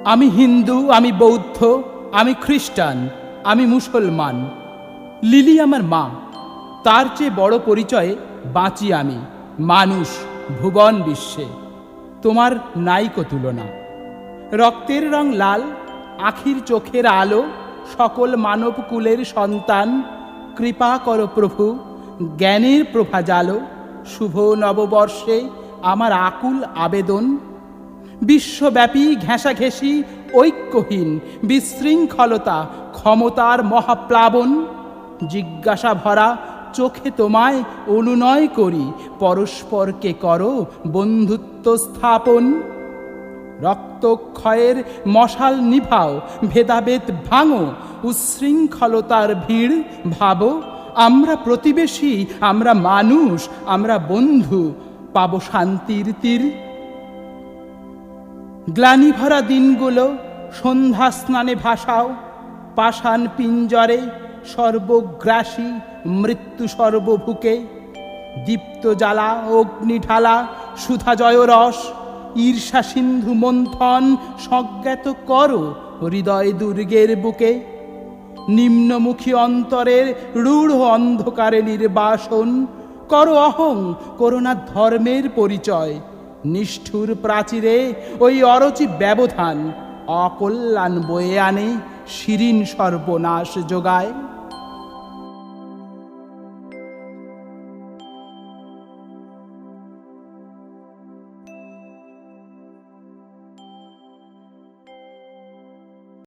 আমি হিন্দু, আমি বৌদ্ধ, আমি খ্রিস্টান, আমি মুসলমান। লিলি আমার মা, তার চেয়ে বড় পরিচয়ে বাঁচি আমি মানুষ ভুবন বিশ্বে। তোমার নাইকো তুলনা। রক্তের রং লাল, আখির চোখের আলো, সকল মানব কুলের সন্তান। কৃপা করো প্রভু, জ্ঞানের প্রভা জালো। শুভ নববর্ষে আমার আকুল আবেদন। বিশ্বব্যাপী ঘেঁষাঘেঁষি ঐক্যহীন বিশৃঙ্খলতা ক্ষমতার মহাপ্লাবন। জিজ্ঞাসা ভরা চোখে তোমায় অনুনয় করি, পরস্পরকে করো বন্ধুত্ব স্থাপন। রক্তক্ষয়ের মশাল নিভাও, ভেদাভেদ ভাঙো, উচ্ছৃঙ্খলতার ভিড় ভাবো। আমরা প্রতিবেশী, আমরা মানুষ, আমরা বন্ধু, পাবো শান্তির তীর। গ্লানি ভরা দিনগুলো সন্ধ্যা স্নানে ভাসাও, পাষাণ পিঞ্জরে সর্বগ্রাসী মৃত্যু সর্বভুকে। দীপ্ত জ্বালা অগ্নি ঢালা সুধা জয় রস, ঈর্ষা সিন্ধু মন্থন সজ্ঞাত করো হৃদয় দুর্গের বুকে। নিম্নমুখী অন্তরের রূঢ় অন্ধকারে নির্বাসন করো অহং করুণা ধর্মের পরিচয়। নিষ্ঠুর প্রাচীরে ওই অরচি ব্যবধান অকল্যাণ বয়ে আনে, শিরিন সর্বনাশ যোগায়।